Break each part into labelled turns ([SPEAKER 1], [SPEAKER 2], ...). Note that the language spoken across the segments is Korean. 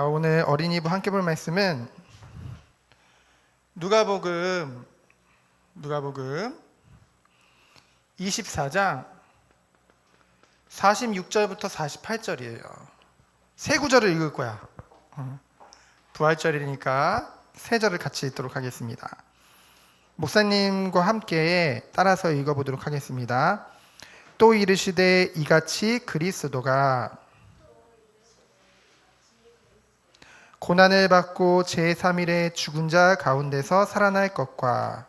[SPEAKER 1] 오늘 어린이부 함께 볼 말씀은 누가복음 24장 46절부터 48절이에요. 세 구절을 읽을 거야. 부활절이니까 세 절을 같이 읽도록 하겠습니다. 목사님과 함께 따라서 읽어보도록 하겠습니다. 또 이르시되 이같이 그리스도가 고난을 받고 제3일에 죽은 자 가운데서 살아날 것과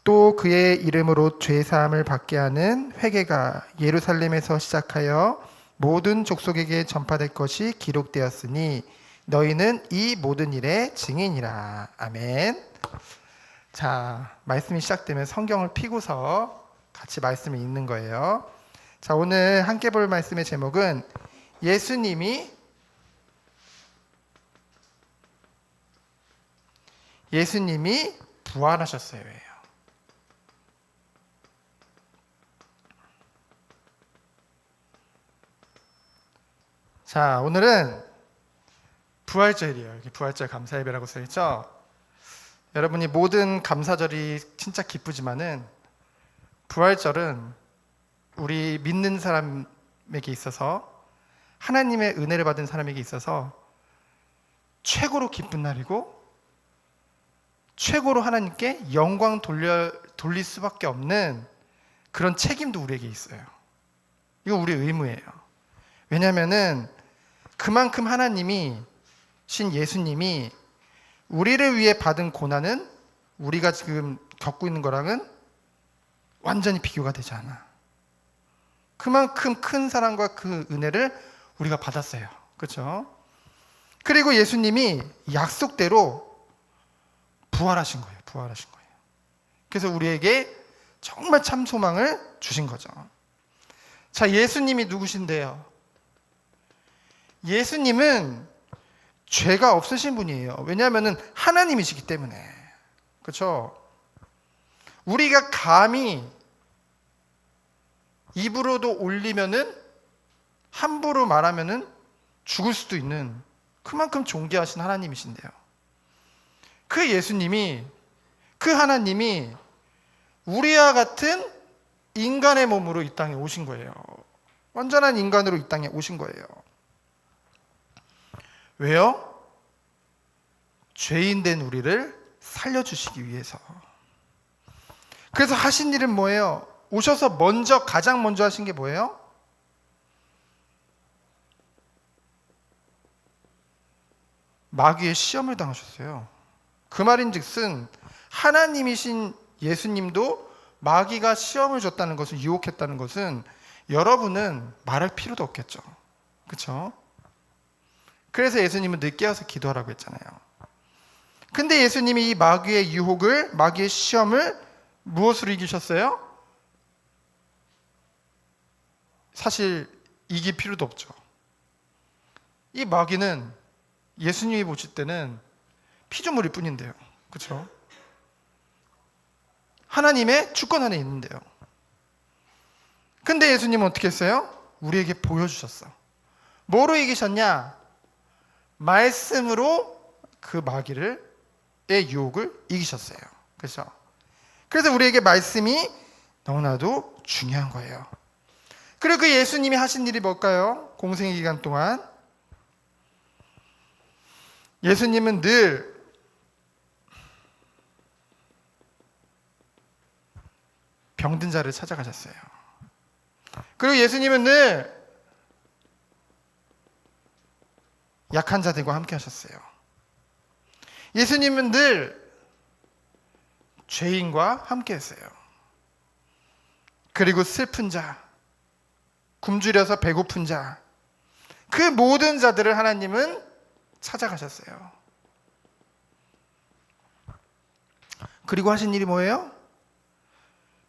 [SPEAKER 1] 또 그의 이름으로 죄사함을 받게 하는 회개가 예루살렘에서 시작하여 모든 족속에게 전파될 것이 기록되었으니 너희는 이 모든 일의 증인이라. 아멘. 자, 말씀이 시작되면 성경을 펴고서 같이 말씀을 읽는 거예요. 자, 오늘 함께 볼 말씀의 제목은 예수님이 부활하셨어요예요. 자, 오늘은 부활절이에요. 여기 부활절 감사예배라고 써있죠. 여러분이 모든 감사절이 진짜 기쁘지만은 부활절은 우리 믿는 사람에게 있어서, 하나님의 은혜를 받은 사람에게 있어서 최고로 기쁜 날이고 최고로 하나님께 영광 돌릴 수밖에 없는 그런 책임도 우리에게 있어요. 이거 우리의 의무예요. 왜냐하면은 그만큼 하나님이 신 예수님이 우리를 위해 받은 고난은 우리가 지금 겪고 있는 거랑은 완전히 비교가 되지 않아. 그만큼 큰 사랑과 그 은혜를 우리가 받았어요. 그렇죠? 그리고 예수님이 약속대로 부활하신 거예요. 그래서 우리에게 정말 참 소망을 주신 거죠. 자, 예수님이 누구신데요? 예수님은 죄가 없으신 분이에요. 왜냐하면 하나님이시기 때문에. 그렇죠? 우리가 감히 입으로도 올리면은, 함부로 말하면은 죽을 수도 있는 그만큼 존귀하신 하나님이신데요. 그 예수님이, 그 하나님이 우리와 같은 인간의 몸으로 이 땅에 오신 거예요. 완전한 인간으로 이 땅에 오신 거예요. 왜요? 죄인 된 우리를 살려주시기 위해서. 그래서 하신 일은 뭐예요? 오셔서 가장 먼저 하신 게 뭐예요? 마귀의 시험을 당하셨어요. 그 말인즉슨 하나님이신 예수님도 마귀가 시험을 줬다는 것을, 유혹했다는 것은 여러분은 말할 필요도 없겠죠. 그렇죠? 그래서 예수님은 늦게 와서 기도하라고 했잖아요. 근데 예수님이 이 마귀의 유혹을, 마귀의 시험을 무엇으로 이기셨어요? 사실 이길 필요도 없죠. 이 마귀는 예수님이 보실 때는 피조물일 뿐인데요. 그렇죠? 하나님의 주권 안에 있는데요. 근데 예수님은 어떻게 했어요? 우리에게 보여주셨어. 뭐로 이기셨냐? 말씀으로 그 마귀의 유혹을 이기셨어요. 그렇죠? 그래서 우리에게 말씀이 너무나도 중요한 거예요. 그리고 그 예수님이 하신 일이 뭘까요? 공생의 기간 동안 예수님은 늘 병든 자를 찾아가셨어요. 그리고 예수님은 늘 약한 자들과 함께 하셨어요. 예수님은 늘 죄인과 함께 했어요. 그리고 슬픈 자, 굶주려서 배고픈 자, 그 모든 자들을 하나님은 찾아가셨어요. 그리고 하신 일이 뭐예요?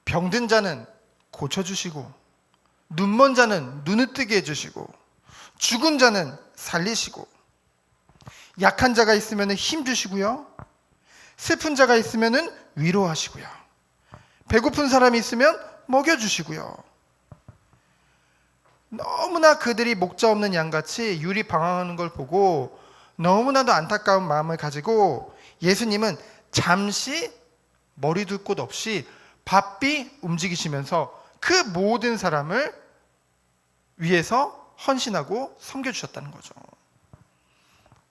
[SPEAKER 1] 병든 자는 고쳐주시고, 눈먼 자는 눈을 뜨게 해주시고, 죽은 자는 살리시고, 약한 자가 있으면 힘 주시고요, 슬픈 자가 있으면 위로하시고요, 배고픈 사람이 있으면 먹여주시고요. 너무나 그들이 목자 없는 양같이 유리방황하는 걸 보고 너무나도 안타까운 마음을 가지고 예수님은 잠시 머리 둘 곳 없이 바삐 움직이시면서 그 모든 사람을 위해서 헌신하고 섬겨주셨다는 거죠.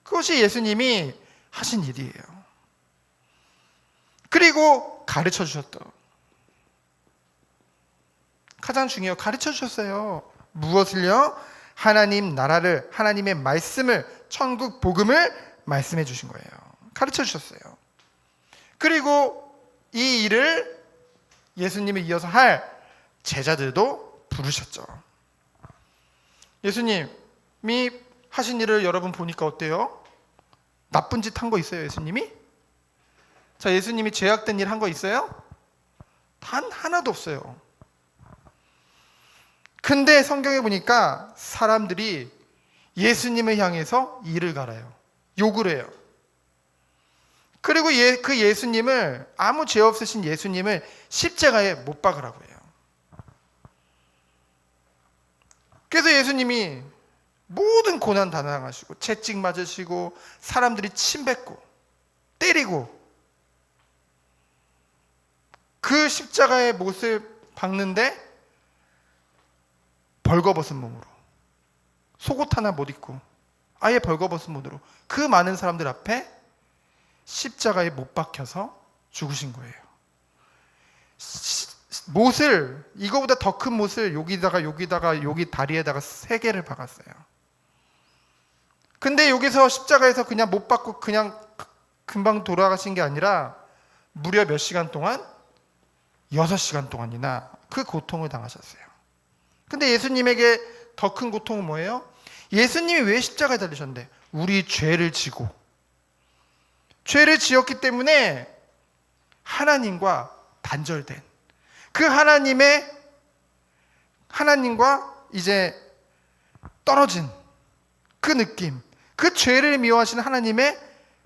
[SPEAKER 1] 그것이 예수님이 하신 일이에요. 그리고 가르쳐 주셨다. 가장 중요해요. 가르쳐 주셨어요. 무엇을요? 하나님 나라를, 하나님의 말씀을, 천국 복음을 말씀해 주신 거예요. 가르쳐 주셨어요. 그리고 이 일을 예수님을 이어서 할 제자들도 부르셨죠. 예수님이 하신 일을 여러분 보니까 어때요? 나쁜 짓 한 거 있어요, 예수님이? 자, 예수님이 죄악된 일 한 거 있어요? 단 하나도 없어요. 근데 성경에 보니까 사람들이 예수님을 향해서 이를 갈아요. 욕을 해요. 그리고 그 예수님을, 아무 죄 없으신 예수님을 십자가에 못 박으라고 해요. 그래서 예수님이 모든 고난 다 당하시고 채찍 맞으시고 사람들이 침뱉고 때리고 그 십자가의 못을 박는데 벌거벗은 몸으로, 속옷 하나 못 입고 아예 벌거벗은 몸으로 그 많은 사람들 앞에 십자가에 못 박혀서 죽으신 거예요. 못을, 이거보다 더 큰 못을 여기다가 여기 다리에다가 3개를 박았어요. 근데 여기서 십자가에서 그냥 못 박고 그냥 금방 돌아가신 게 아니라 무려 몇 시간 동안? 6시간 동안이나 그 고통을 당하셨어요. 근데 예수님에게 더 큰 고통은 뭐예요? 예수님이 왜 십자가에 달리셨는데? 우리 죄를 지고, 죄를 지었기 때문에 하나님과 단절된, 그 하나님과 이제 떨어진 그 느낌, 그 죄를 미워하시는 하나님의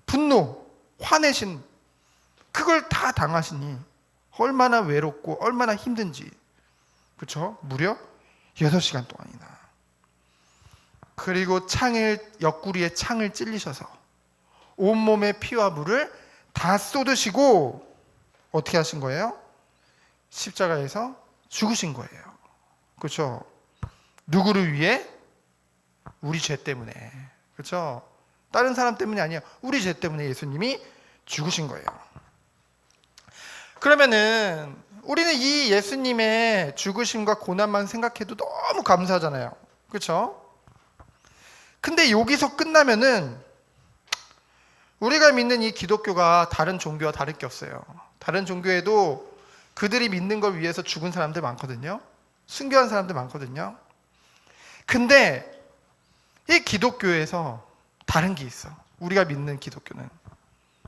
[SPEAKER 1] 분노, 화내신, 그걸 다 당하시니 얼마나 외롭고 얼마나 힘든지. 그렇죠? 무려 6시간 동안이나. 그리고 옆구리에 창을 찔리셔서 온몸에 피와 물을 다 쏟으시고 어떻게 하신 거예요? 십자가에서 죽으신 거예요. 그렇죠? 누구를 위해? 우리 죄 때문에. 그렇죠? 다른 사람 때문이 아니에요. 우리 죄 때문에 예수님이 죽으신 거예요. 그러면은 우리는 이 예수님의 죽으심과 고난만 생각해도 너무 감사하잖아요. 그렇죠? 근데 여기서 끝나면은 우리가 믿는 이 기독교가 다른 종교와 다를 게 없어요. 다른 종교에도 그들이 믿는 걸 위해서 죽은 사람들 많거든요. 순교한 사람들 많거든요. 근데 이 기독교에서 다른 게 있어. 우리가 믿는 기독교는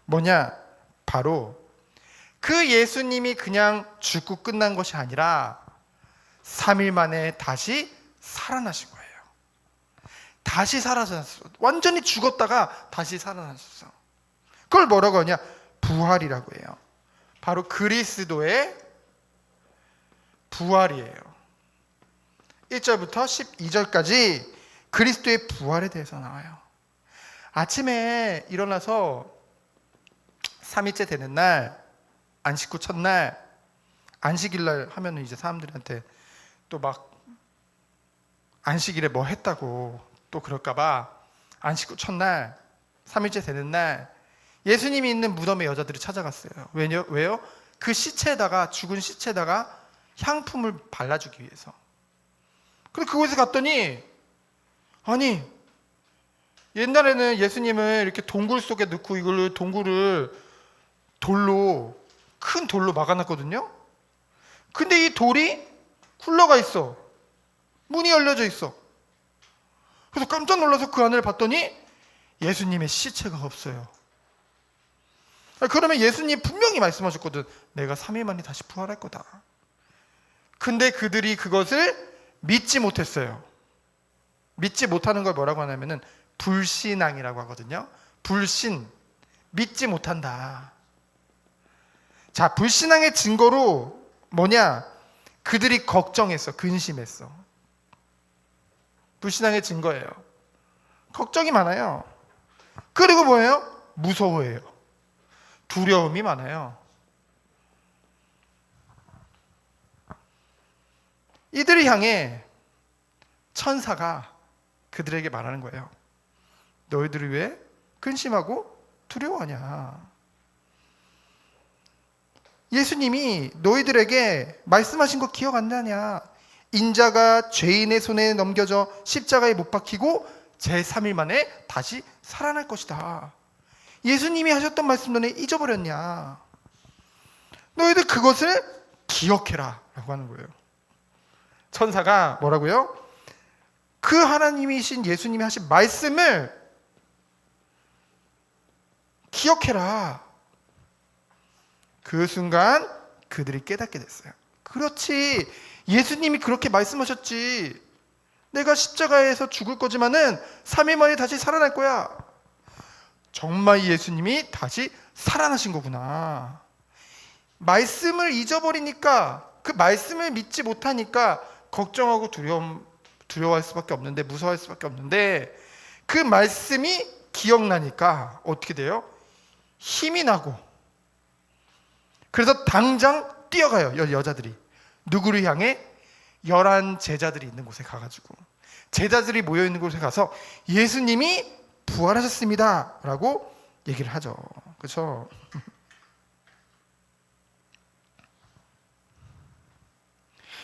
[SPEAKER 1] 뭐냐? 바로 그 예수님이 그냥 죽고 끝난 것이 아니라 3일 만에 다시 살아나신 거예요. 다시 살아났어. 완전히 죽었다가 다시 살아나셨어. 그걸 뭐라고 하냐? 부활이라고 해요. 바로 그리스도의 부활이에요. 1절부터 12절까지 그리스도의 부활에 대해서 나와요. 아침에 일어나서 3일째 되는 날, 안식 후 첫날, 안식일날 하면은 이제 사람들한테 또 막 안식일에 뭐 했다고 또 그럴까봐 안식 후 첫날, 3일째 되는 날 예수님이 있는 무덤에 여자들이 찾아갔어요. 왜요? 그 시체에다가, 죽은 시체에다가 향품을 발라주기 위해서. 그리고 그곳에 갔더니, 아니, 옛날에는 예수님을 이렇게 동굴 속에 넣고 이걸 동굴을 큰 돌로 막아놨거든요. 근데 이 돌이 굴러가 있어. 문이 열려져 있어. 그래서 깜짝 놀라서 그 안을 봤더니 예수님의 시체가 없어요. 그러면 예수님 분명히 말씀하셨거든. 내가 3일 만에 다시 부활할 거다. 근데 그들이 그것을 믿지 못했어요. 믿지 못하는 걸 뭐라고 하냐면은 불신앙이라고 하거든요. 불신, 믿지 못한다. 자, 불신앙의 증거로 뭐냐? 그들이 걱정했어, 근심했어. 불신앙의 증거예요. 걱정이 많아요. 그리고 뭐예요? 무서워해요. 두려움이 많아요. 이들을 향해 천사가 그들에게 말하는 거예요. 너희들이 왜 근심하고 두려워하냐? 예수님이 너희들에게 말씀하신 거 기억 안 나냐? 인자가 죄인의 손에 넘겨져 십자가에 못 박히고 제3일 만에 다시 살아날 것이다. 예수님이 하셨던 말씀 너네 잊어버렸냐? 너희들 그것을 기억해라 라고 하는 거예요. 천사가 뭐라고요? 그 하나님이신 예수님이 하신 말씀을 기억해라. 그 순간 그들이 깨닫게 됐어요. 그렇지, 예수님이 그렇게 말씀하셨지. 내가 십자가에서 죽을 거지만은 3일 만에 다시 살아날 거야. 정말 예수님이 다시 살아나신 거구나. 말씀을 잊어버리니까, 그 말씀을 믿지 못하니까 걱정하고 두려워할 수밖에 없는데, 무서워할 수밖에 없는데, 그 말씀이 기억나니까 어떻게 돼요? 힘이 나고, 그래서 당장 뛰어가요. 여자들이 누구를 향해? 11 제자들이 있는 곳에 가가지고, 제자들이 모여있는 곳에 가서 예수님이 부활하셨습니다 라고 얘기를 하죠. 그렇죠?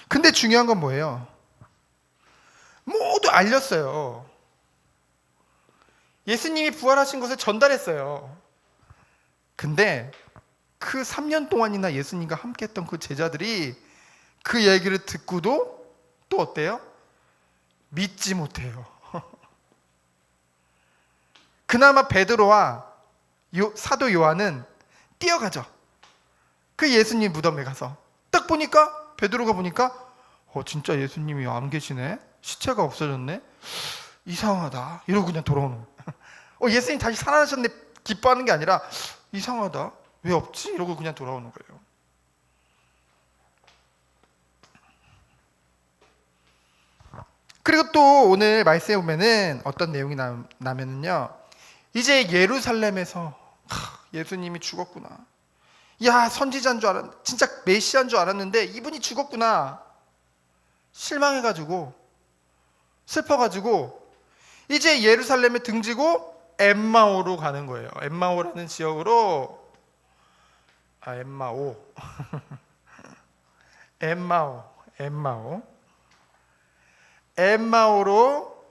[SPEAKER 1] 근데 중요한 건 뭐예요? 모두 알렸어요. 예수님이 부활하신 것을 전달했어요. 근데 그 3년 동안이나 예수님과 함께 했던 그 제자들이 그 얘기를 듣고도 또 어때요? 믿지 못해요. 그나마 베드로와 사도 요한은 뛰어가죠. 그 예수님 무덤에 가서 딱 보니까, 베드로가 보니까 진짜 예수님이 안 계시네? 시체가 없어졌네? 이상하다 이러고 그냥 돌아오는 거예요. 예수님 다시 살아나셨네 기뻐하는 게 아니라 이상하다 왜 없지? 이러고 그냥 돌아오는 거예요. 그리고 또 오늘 말씀에 보면은 어떤 내용이 나면은요, 이제 예루살렘에서 예수님이 죽었구나. 야, 선지자인 줄 알았는데, 진짜 메시아인 줄 알았는데 이분이 죽었구나. 실망해가지고, 슬퍼가지고 이제 예루살렘에 등지고 엠마오로 가는 거예요. 엠마오라는 지역으로, 엠마오 엠마오로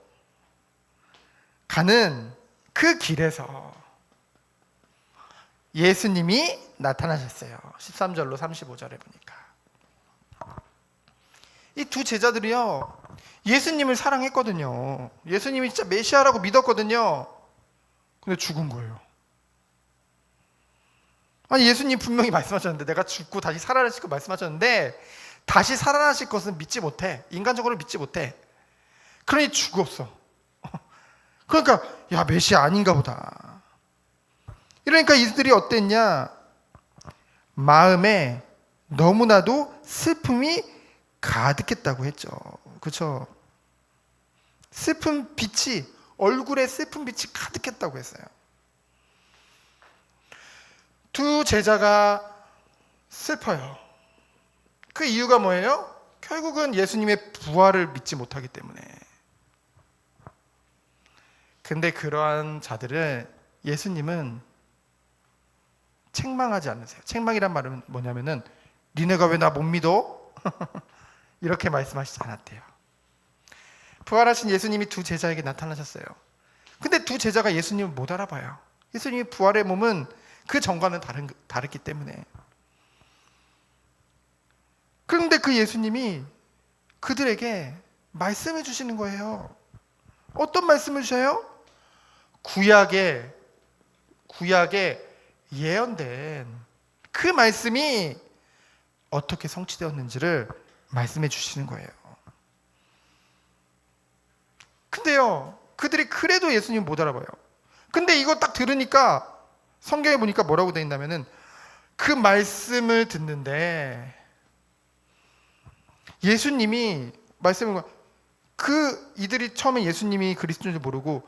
[SPEAKER 1] 가는 그 길에서 예수님이 나타나셨어요. 13절로 35절에 보니까 이 두 제자들이요, 예수님을 사랑했거든요. 예수님이 진짜 메시아라고 믿었거든요. 근데 죽은 거예요. 아니, 예수님 분명히 말씀하셨는데, 내가 죽고 다시 살아나실 거 말씀하셨는데, 다시 살아나실 것은 믿지 못해. 인간적으로 믿지 못해. 그러니 죽었어. 그러니까 야, 메시아 아닌가 보다. 이러니까 이들이 어땠냐? 마음에 너무나도 슬픔이 가득했다고 했죠. 그렇죠? 슬픈 빛이, 얼굴에 슬픈 빛이 가득했다고 했어요. 두 제자가 슬퍼요. 그 이유가 뭐예요? 결국은 예수님의 부활을 믿지 못하기 때문에. 근데 그러한 자들을 예수님은 책망하지 않으세요. 책망이란 말은 뭐냐면은, 니네가 왜 나 못 믿어? 이렇게 말씀하시지 않았대요. 부활하신 예수님이 두 제자에게 나타나셨어요. 근데 두 제자가 예수님을 못 알아봐요. 예수님이 부활의 몸은 그 전과는 다르기 때문에. 그런데 그 예수님이 그들에게 말씀해 주시는 거예요. 어떤 말씀을 주셔요? 구약에 예언된 그 말씀이 어떻게 성취되었는지를 말씀해 주시는 거예요. 근데요, 그들이 그래도 예수님 못 알아봐요. 근데 이거 딱 들으니까 성경에 보니까 뭐라고 되어 있냐면은, 그 말씀을 듣는데 예수님이 말씀을, 이들이 처음에 예수님이 그리스도인지 모르고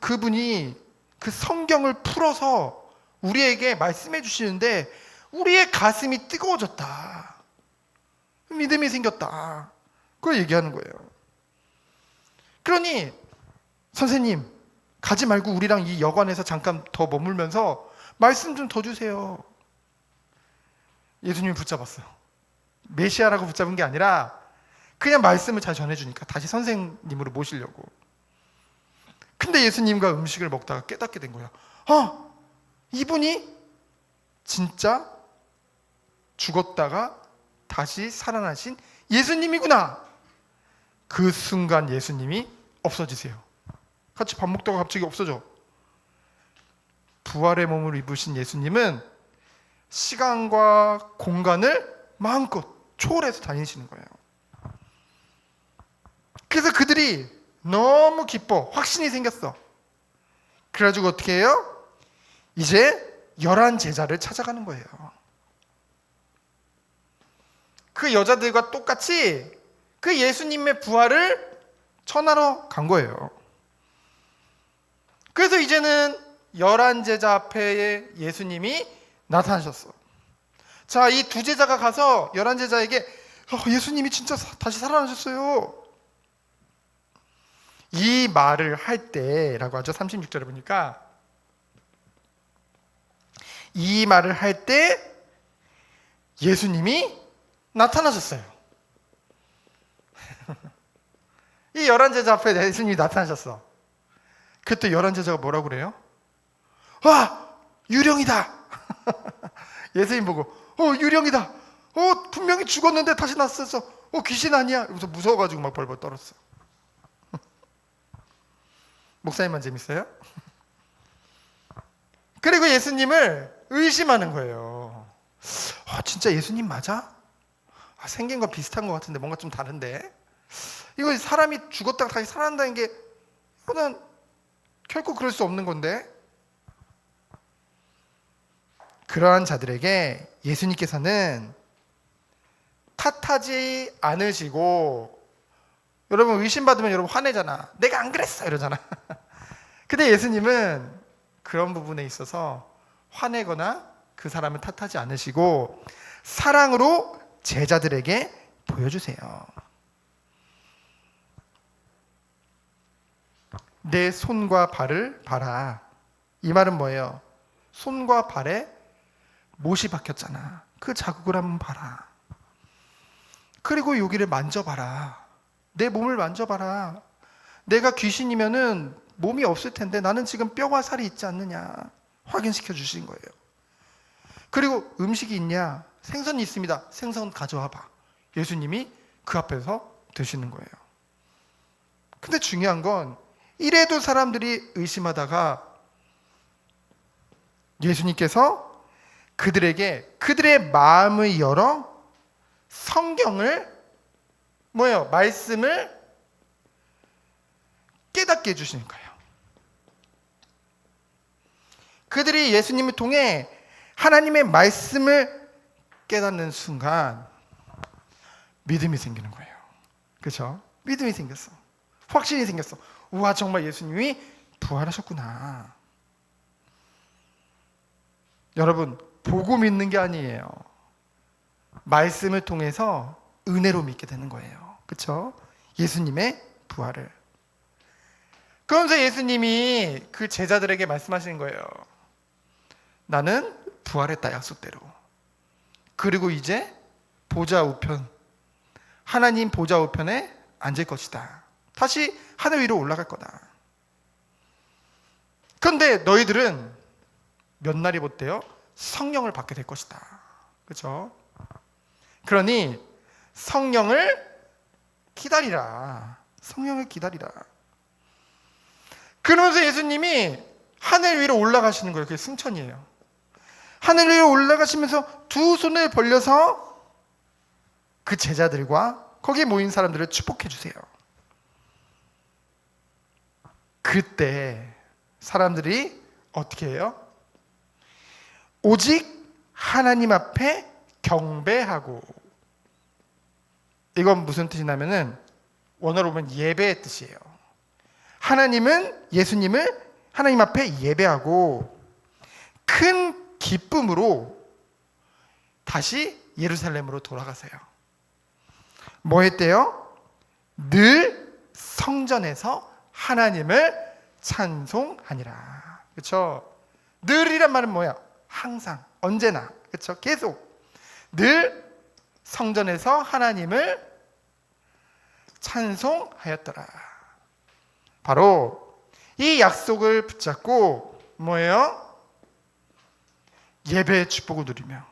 [SPEAKER 1] 그분이 그 성경을 풀어서 우리에게 말씀해 주시는데 우리의 가슴이 뜨거워졌다. 믿음이 생겼다. 그걸 얘기하는 거예요. 그러니 선생님 가지 말고 우리랑 이 여관에서 잠깐 더 머물면서 말씀 좀 더 주세요. 예수님이 붙잡았어요. 메시아라고 붙잡은 게 아니라 그냥 말씀을 잘 전해주니까 다시 선생님으로 모시려고. 근데 예수님과 음식을 먹다가 깨닫게 된 거야. 이분이 진짜 죽었다가 다시 살아나신 예수님이구나. 그 순간 예수님이 없어지세요. 같이 밥 먹다가 갑자기 없어져. 부활의 몸을 입으신 예수님은 시간과 공간을 마음껏 초월해서 다니시는 거예요. 그래서 그들이 너무 기뻐. 확신이 생겼어. 그래가지고 어떻게 해요? 이제 11 제자를 찾아가는 거예요. 그 여자들과 똑같이 그 예수님의 부활을 전하러 간 거예요. 그래서 이제는 11 제자 앞에 예수님이 나타나셨어. 자, 이 2 제자가 가서 11 제자에게 예수님이 진짜 다시 살아나셨어요. 이 말을 할 때라고 하죠. 36절에 보니까 이 말을 할 때 예수님이 나타나셨어요. 이 11 제자 앞에 예수님이 나타나셨어. 그때 11 제자가 뭐라고 그래요? 유령이다. 예수님 보고 유령이다. 분명히 죽었는데 다시 났었어. 귀신 아니야. 이러면서 무서워가지고 막 벌벌 떨었어. 목사님만 재밌어요? 그리고 예수님을 의심하는 거예요. 진짜 예수님 맞아? 생긴 거 비슷한 것 같은데 뭔가 좀 다른데? 이거 사람이 죽었다가 다시 살아난다는 게 이거는 결코 그럴 수 없는 건데? 그러한 자들에게 예수님께서는 탓하지 않으시고, 여러분 의심받으면 여러분 화내잖아. 내가 안 그랬어 이러잖아. 근데 예수님은 그런 부분에 있어서 화내거나 그 사람을 탓하지 않으시고 사랑으로 제자들에게 보여주세요. 내 손과 발을 봐라. 이 말은 뭐예요? 손과 발에 못이 박혔잖아. 그 자국을 한번 봐라. 그리고 여기를 만져봐라. 내 몸을 만져봐라. 내가 귀신이면은 몸이 없을 텐데 나는 지금 뼈와 살이 있지 않느냐 확인시켜 주신 거예요. 그리고 음식이 있냐? 생선이 있습니다. 생선 가져와 봐. 예수님이 그 앞에서 드시는 거예요. 근데 중요한 건 이래도 사람들이 의심하다가 예수님께서 그들에게 그들의 마음을 열어 성경을 말씀을 깨닫게 해주시는 거예요. 그들이 예수님을 통해 하나님의 말씀을 깨닫는 순간 믿음이 생기는 거예요. 그렇죠? 믿음이 생겼어. 확신이 생겼어. 우와, 정말 예수님이 부활하셨구나. 여러분, 보고 믿는 게 아니에요. 말씀을 통해서 은혜로 믿게 되는 거예요. 그렇죠? 예수님의 부활을. 그러면서 예수님이 그 제자들에게 말씀하시는 거예요. 나는 부활했다, 약속대로. 그리고 이제 보좌 우편, 하나님 보좌 우편에 앉을 것이다. 다시 하늘 위로 올라갈 거다. 그런데 너희들은 몇 날이 못돼요? 성령을 받게 될 것이다. 그렇죠? 그러니 성령을 기다리라. 성령을 기다리라. 그러면서 예수님이 하늘 위로 올라가시는 거예요. 그게 승천이에요. 하늘 위로 올라가시면서 두 손을 벌려서 그 제자들과 거기에 모인 사람들을 축복해 주세요. 그때 사람들이 어떻게 해요? 오직 하나님 앞에 경배하고. 이건 무슨 뜻이냐면은 원어로 보면 예배의 뜻이에요. 하나님은 예수님을 하나님 앞에 예배하고 큰 기쁨으로 다시 예루살렘으로 돌아가세요. 뭐 했대요? 늘 성전에서 하나님을 찬송하니라. 그렇죠? 늘이란 말은 뭐야? 항상, 언제나, 그렇죠? 계속 늘 성전에서 하나님을 찬송하였더라. 바로 이 약속을 붙잡고 뭐예요? 예배의 축복을 누리며,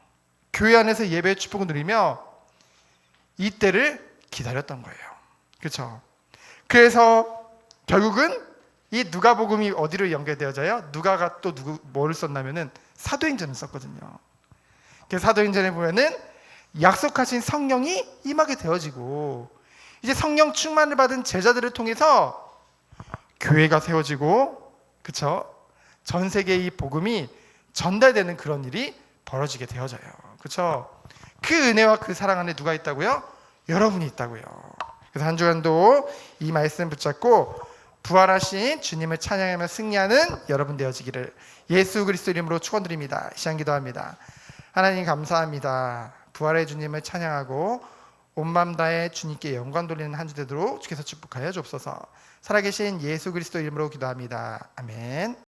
[SPEAKER 1] 교회 안에서 예배의 축복을 누리며 이 때를 기다렸던 거예요. 그렇죠? 그래서 결국은 이 누가복음이 어디로 연결되어져요? 누가가 또 뭐를 썼냐면은 사도행전을 썼거든요. 그래서 사도행전에 보면은 약속하신 성령이 임하게 되어지고, 이제 성령 충만을 받은 제자들을 통해서 교회가 세워지고, 그렇죠? 전 세계에 이 복음이 전달되는 그런 일이 벌어지게 되어져요. 그렇죠? 그 은혜와 그 사랑 안에 누가 있다고요? 여러분이 있다고요. 그래서 한 주간도 이 말씀 붙잡고 부활하신 주님을 찬양하며 승리하는 여러분 되어지기를 예수 그리스도 이름으로 축원드립니다. 시간 기도합니다. 하나님 감사합니다. 부활의 주님을 찬양하고 온 마음 다해 주님께 영광 돌리는 한 주 되도록 주께서 축복하여 주옵소서. 살아계신 예수 그리스도 이름으로 기도합니다. 아멘.